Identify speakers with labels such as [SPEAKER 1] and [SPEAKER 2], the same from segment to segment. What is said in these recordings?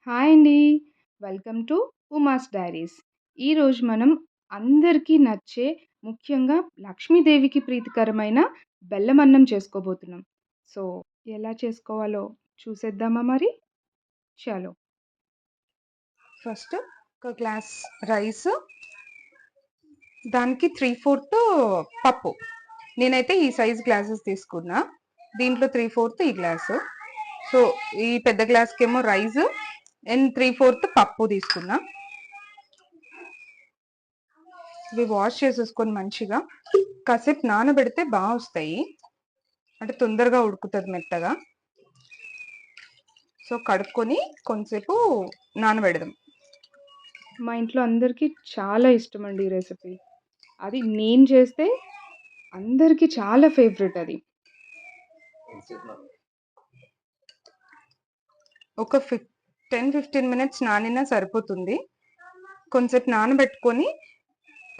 [SPEAKER 1] Hi అండి. Welcome to Uma's diaries. ఈరోజు మనం అందరికీ నచ్చే, ముఖ్యంగా లక్ష్మీదేవికి ప్రీతికరమైన బెల్లమన్నం చేసుకోబోతున్నాం. సో, ఎలా చేసుకోవాలో చూసేద్దామా మరి? చలో. ఫస్ట్ ఒక గ్లాస్ రైస్, దానికి 3/4 పప్పు. నేనైతే ఈ సైజ్ గ్లాసెస్ తీసుకున్నా. దీంట్లో 3/4 ఈ గ్లాసు. సో, ఈ పెద్ద గ్లాస్కేమో రైస్ అండ్ 3/4 పప్పు తీసుకున్నా. ఇవి వాష్ చేసేసుకొని మంచిగా కాసేపు నానబెడితే బాగా వస్తాయి, అంటే తొందరగా ఉడుకుతుంది మెత్తగా. సో కడుక్కొని కొంచెంసేపు నానబెడదాం. మా ఇంట్లో అందరికీ చాలా ఇష్టం అండి ఈ రెసిపీ. అది నేను చేస్తే అందరికీ చాలా ఫేవరెట్ అది. ఒక 10-15 మినిట్స్ నానినా సరిపోతుంది. కొంచెంసేపు నానబెట్టుకొని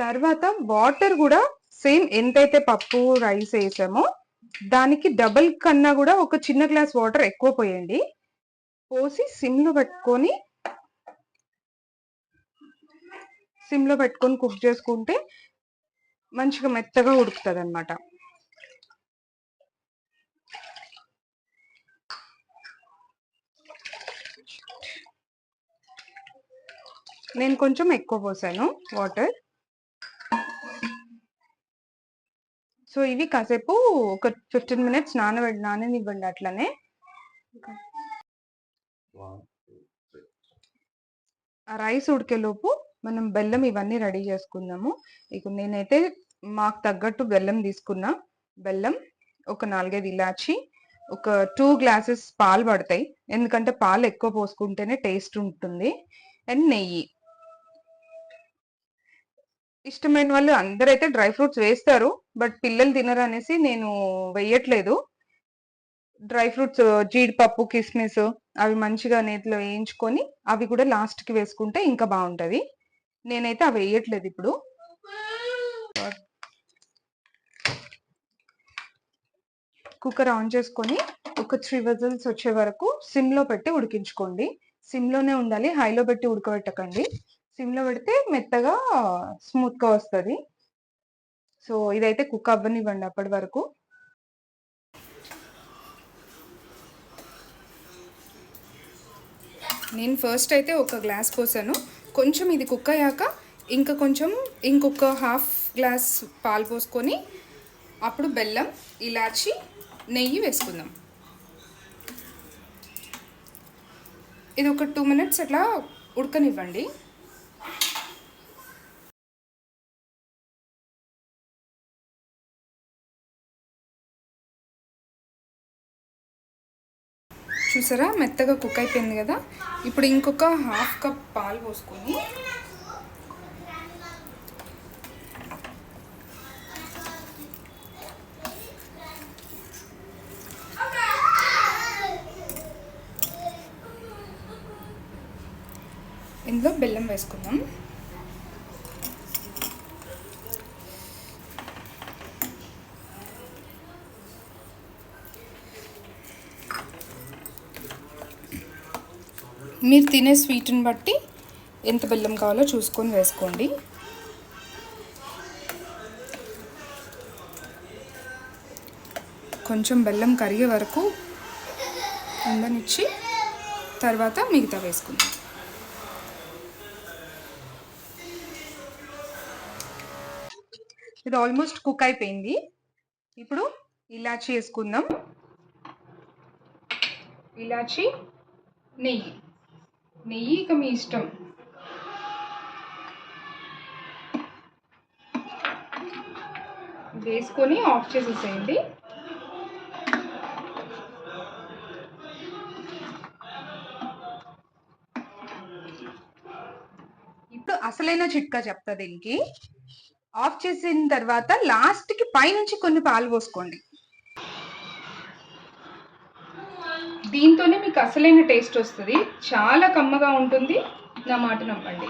[SPEAKER 1] తర్వాత వాటర్ కూడా సేమ్ ఎంతైతే పప్పు రైస్ వేసామో దానికి డబల్ కన్నా కూడా ఒక చిన్న గ్లాస్ వాటర్ ఎక్కువ పోయండి. పోసి సిమ్లో పెట్టుకొని కుక్ చేసుకుంటే మంచిగా మెత్తగా ఉడుకుతుంది అనమాట. నేను కొంచెం ఎక్కువ పోసాను వాటర్. సో ఇవి కాసేపు ఒక 15 మినిట్స్ నాననివ్వండి అట్లనే. ఆ రైస్ ఉడికేలోపు మనం బెల్లం ఇవన్నీ రెడీ చేసుకుందాము. ఇక నేనైతే మాకు తగ్గట్టు బెల్లం తీసుకున్నా. బెల్లం, ఒక 4-5 ఇలాచి, ఒక 2 గ్లాసెస్ పాలు పడతాయి, ఎందుకంటే పాలు ఎక్కువ పోసుకుంటేనే టేస్ట్ ఉంటుంది. అండ్ నెయ్యి. ఇష్టమైన వాళ్ళు అందరైతే డ్రై ఫ్రూట్స్ వేస్తారు, బట్ పిల్లలు తినరు అనేసి నేను వేయట్లేదు. డ్రై ఫ్రూట్స్ జీడిపప్పు, కిస్మిస్ అవి మంచిగా నేతిలో వేయించుకొని అవి కూడా లాస్ట్కి వేసుకుంటే ఇంకా బాగుంటుంది. నేనైతే అవి వేయట్లేదు ఇప్పుడు. కుక్కర్ ఆన్ చేసుకొని ఒక 3 విజిల్స్ వచ్చే వరకు సిమ్లో పెట్టి ఉడికించుకోండి. సిమ్లోనే ఉండాలి, హైలో పెట్టి ఉడకబెట్టకండి. సిమ్లో పెడితే మెత్తగా స్మూత్గా వస్తుంది. సో ఇదైతే కుక్ అవ్వనివ్వండి అప్పటి వరకు. నేను ఫస్ట్ అయితే ఒక గ్లాస్ పోసాను. కొంచెం ఇది కుక్ అయ్యాక ఇంకొక హాఫ్ గ్లాస్ పాలు పోసుకొని అప్పుడు బెల్లం, ఇలాచి, నెయ్యి వేసుకుందాం. ఇది ఒక 2 మినిట్స్ అట్లా ఉడకనివ్వండి. చూసారా, మెత్తగా కుక్ అయిపోయింది కదా. ఇప్పుడు ఇంకొక హాఫ్ కప్ పాలు పోసుకొని ఇందులో బెల్లం వేసుకుందాం. మీరు తినే స్వీట్ని బట్టి ఎంత బెల్లం కావాలో చూసుకొని వేసుకోండి. కొంచెం బెల్లం కరిగే వరకు ఉండనిచ్చి తర్వాత మిగతా వేసుకుందాం. ఇది ఆల్మోస్ట్ కుక్ అయిపోయింది. ఇప్పుడు ఇలాచి వేసుకుందాం. ఇలాచి, నెయ్యి ఇక మీ ఇష్టం. వేసుకొని ఆఫ్ చేసేసేయండి. ఇప్పుడు అసలైన చిట్కా చెప్తా దీనికి. ఆఫ్ చేసిన తర్వాత లాస్ట్కి పైనుంచి కొన్ని పాలు పోసుకోండి. దీంతోనే మీకు అసలైన టేస్ట్ వస్తుంది, చాలా కమ్మగా ఉంటుంది. నా మాట నమ్మండి.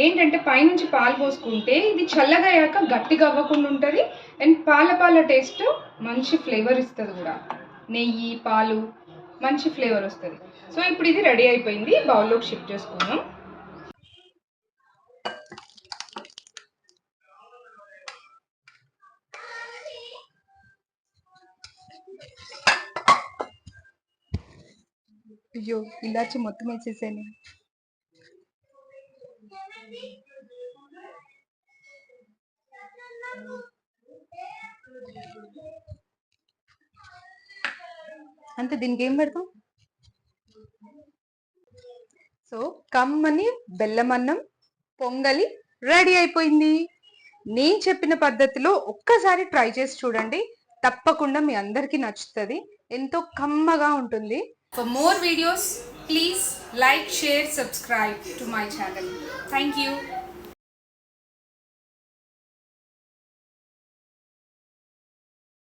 [SPEAKER 1] ఏంటంటే పైనుంచి పాలు పోసుకుంటే ఇది చల్లగా అయ్యాక గట్టిగా అవ్వకుండా ఉంటుంది. అండ్ పాల టేస్ట్ మంచి ఫ్లేవర్ ఇస్తుంది కూడా. నెయ్యి, పాలు మంచి ఫ్లేవర్ వస్తుంది. సో ఇప్పుడు ఇది రెడీ అయిపోయింది, బౌల్లోకి షిఫ్ట్ చేసుకుందాం. అయ్యో, ఇలాచి మొత్తం వేసేసాను. అంతే, దీనికి ఏం పెడతాం? సో కమ్మని బెల్లం అన్నం పొంగలి రెడీ అయిపోయింది. నేను చెప్పిన పద్ధతిలో ఒక్కసారి ట్రై చేసి చూడండి, తప్పకుండా మీ అందరికీ నచ్చుతుంది. ఎంతో కమ్మగా ఉంటుంది. For more videos, please like, share, subscribe to my channel. Thank you.